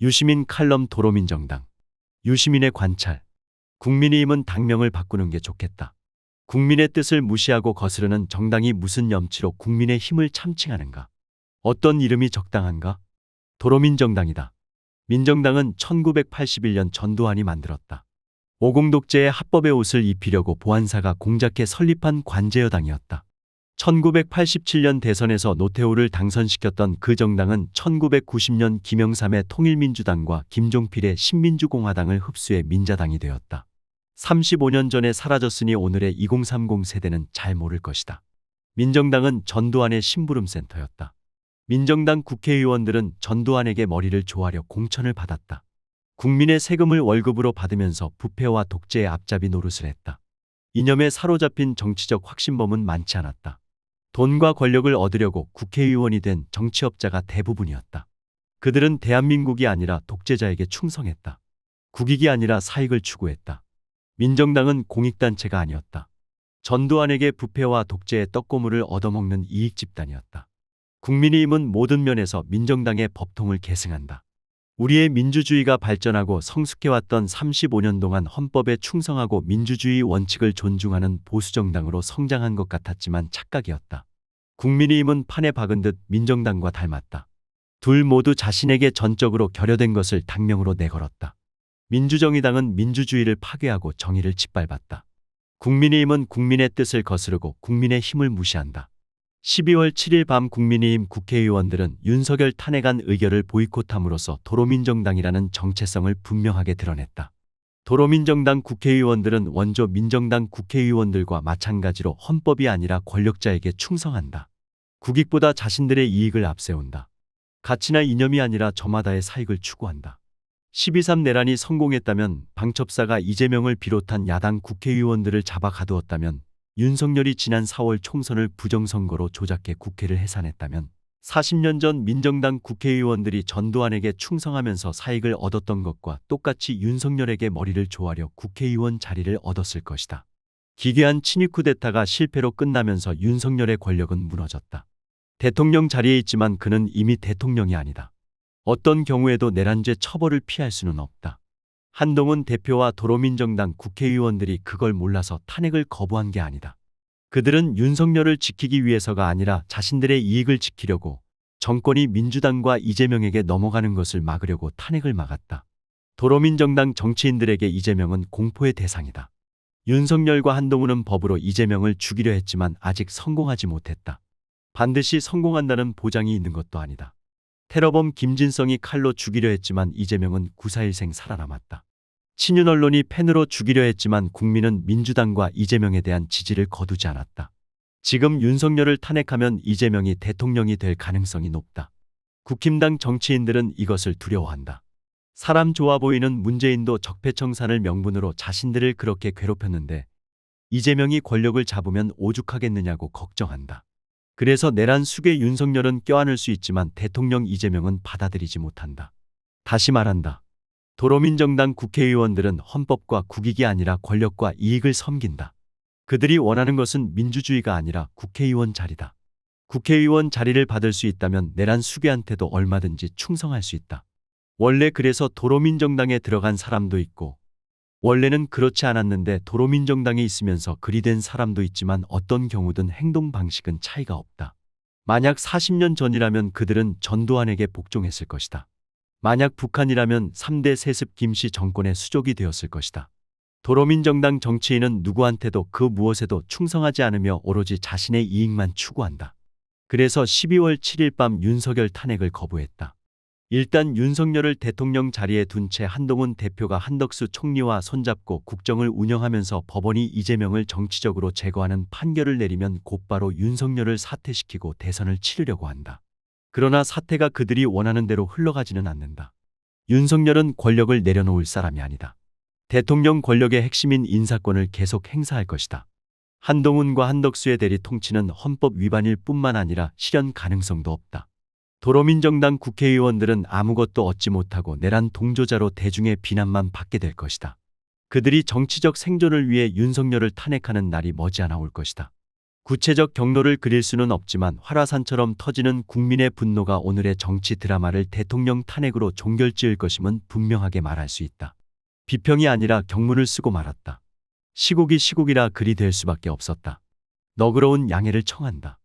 유시민 칼럼 도로민정당. 유시민의 관찰. 국민의힘은 당명을 바꾸는 게 좋겠다. 국민의 뜻을 무시하고 거스르는 정당이 무슨 염치로 국민의 힘을 참칭하는가? 어떤 이름이 적당한가? 도로민정당이다. 민정당은 1981년 전두환이 만들었다. 오공독재의 합법의 옷을 입히려고 보안사가 공작해 설립한 관제여당이었다. 1987년 대선에서 노태우를 당선시켰던 그 정당은 1990년 김영삼의 통일민주당과 김종필의 신민주공화당을 흡수해 민자당이 되었다. 35년 전에 사라졌으니 오늘의 2030 세대는 잘 모를 것이다. 민정당은 전두환의 심부름센터였다. 민정당 국회의원들은 전두환에게 머리를 조아려 공천을 받았다. 국민의 세금을 월급으로 받으면서 부패와 독재의 앞잡이 노릇을 했다. 이념에 사로잡힌 정치적 확신범은 많지 않았다. 돈과 권력을 얻으려고 국회의원이 된 정치업자가 대부분이었다. 그들은 대한민국이 아니라 독재자에게 충성했다. 국익이 아니라 사익을 추구했다. 민정당은 공익단체가 아니었다. 전두환에게 부패와 독재의 떡고물을 얻어먹는 이익집단이었다. 국민의힘은 모든 면에서 민정당의 법통을 계승한다. 우리의 민주주의가 발전하고 성숙해왔던 35년 동안 헌법에 충성하고 민주주의 원칙을 존중하는 보수정당으로 성장한 것 같았지만 착각이었다. 국민의힘은 판에 박은 듯 민정당과 닮았다. 둘 모두 자신에게 전적으로 결여된 것을 당명으로 내걸었다. 민주정의당은 민주주의를 파괴하고 정의를 짓밟았다. 국민의힘은 국민의 뜻을 거스르고 국민의 힘을 무시한다. 12월 7일 밤 국민의힘 국회의원들은 윤석열 탄핵안 의결을 보이콧함으로써 도로민정당이라는 정체성을 분명하게 드러냈다. 도로민정당 국회의원들은 원조 민정당 국회의원들과 마찬가지로 헌법이 아니라 권력자에게 충성한다. 국익보다 자신들의 이익을 앞세운다. 가치나 이념이 아니라 저마다의 사익을 추구한다. 12.3 내란이 성공했다면, 방첩사가 이재명을 비롯한 야당 국회의원들을 잡아 가두었다면, 윤석열이 지난 4월 총선을 부정선거로 조작해 국회를 해산했다면, 40년 전 민정당 국회의원들이 전두환에게 충성하면서 사익을 얻었던 것과 똑같이 윤석열에게 머리를 조아려 국회의원 자리를 얻었을 것이다. 기괴한 친위 쿠데타가 실패로 끝나면서 윤석열의 권력은 무너졌다. 대통령 자리에 있지만 그는 이미 대통령이 아니다. 어떤 경우에도 내란죄 처벌을 피할 수는 없다. 한동훈 대표와 도로민정당 국회의원들이 그걸 몰라서 탄핵을 거부한 게 아니다. 그들은 윤석열을 지키기 위해서가 아니라 자신들의 이익을 지키려고, 정권이 민주당과 이재명에게 넘어가는 것을 막으려고 탄핵을 막았다. 도로민정당 정치인들에게 이재명은 공포의 대상이다. 윤석열과 한동훈은 법으로 이재명을 죽이려 했지만 아직 성공하지 못했다. 반드시 성공한다는 보장이 있는 것도 아니다. 테러범 김진성이 칼로 죽이려 했지만 이재명은 9.4일생 살아남았다. 친윤 언론이 펜으로 죽이려 했지만 국민은 민주당과 이재명에 대한 지지를 거두지 않았다. 지금 윤석열을 탄핵하면 이재명이 대통령이 될 가능성이 높다. 국힘당 정치인들은 이것을 두려워한다. 사람 좋아 보이는 문재인도 적폐청산을 명분으로 자신들을 그렇게 괴롭혔는데 이재명이 권력을 잡으면 오죽하겠느냐고 걱정한다. 그래서 내란 숙의 윤석열은 껴안을 수 있지만 대통령 이재명은 받아들이지 못한다. 다시 말한다. 도로민정당 국회의원들은 헌법과 국익이 아니라 권력과 이익을 섬긴다. 그들이 원하는 것은 민주주의가 아니라 국회의원 자리다. 국회의원 자리를 받을 수 있다면 내란 숙의한테도 얼마든지 충성할 수 있다. 원래 그래서 도로민정당에 들어간 사람도 있고, 원래는 그렇지 않았는데 도로민정당에 있으면서 그리 된 사람도 있지만 어떤 경우든 행동 방식은 차이가 없다. 만약 40년 전이라면 그들은 전두환에게 복종했을 것이다. 만약 북한이라면 3대 세습 김씨 정권의 수족이 되었을 것이다. 도로민정당 정치인은 누구한테도 그 무엇에도 충성하지 않으며 오로지 자신의 이익만 추구한다. 그래서 12월 7일 밤 윤석열 탄핵을 거부했다. 일단 윤석열을 대통령 자리에 둔 채 한동훈 대표가 한덕수 총리와 손잡고 국정을 운영하면서 법원이 이재명을 정치적으로 제거하는 판결을 내리면 곧바로 윤석열을 사퇴시키고 대선을 치르려고 한다. 그러나 사태가 그들이 원하는 대로 흘러가지는 않는다. 윤석열은 권력을 내려놓을 사람이 아니다. 대통령 권력의 핵심인 인사권을 계속 행사할 것이다. 한동훈과 한덕수의 대리 통치는 헌법 위반일 뿐만 아니라 실현 가능성도 없다. 도로민정당 국회의원들은 아무것도 얻지 못하고 내란 동조자로 대중의 비난만 받게 될 것이다. 그들이 정치적 생존을 위해 윤석열을 탄핵하는 날이 머지않아 올 것이다. 구체적 경로를 그릴 수는 없지만 활화산처럼 터지는 국민의 분노가 오늘의 정치 드라마를 대통령 탄핵으로 종결지을 것임은 분명하게 말할 수 있다. 비평이 아니라 경문을 쓰고 말았다. 시국이 시국이라 글이 될 수밖에 없었다. 너그러운 양해를 청한다.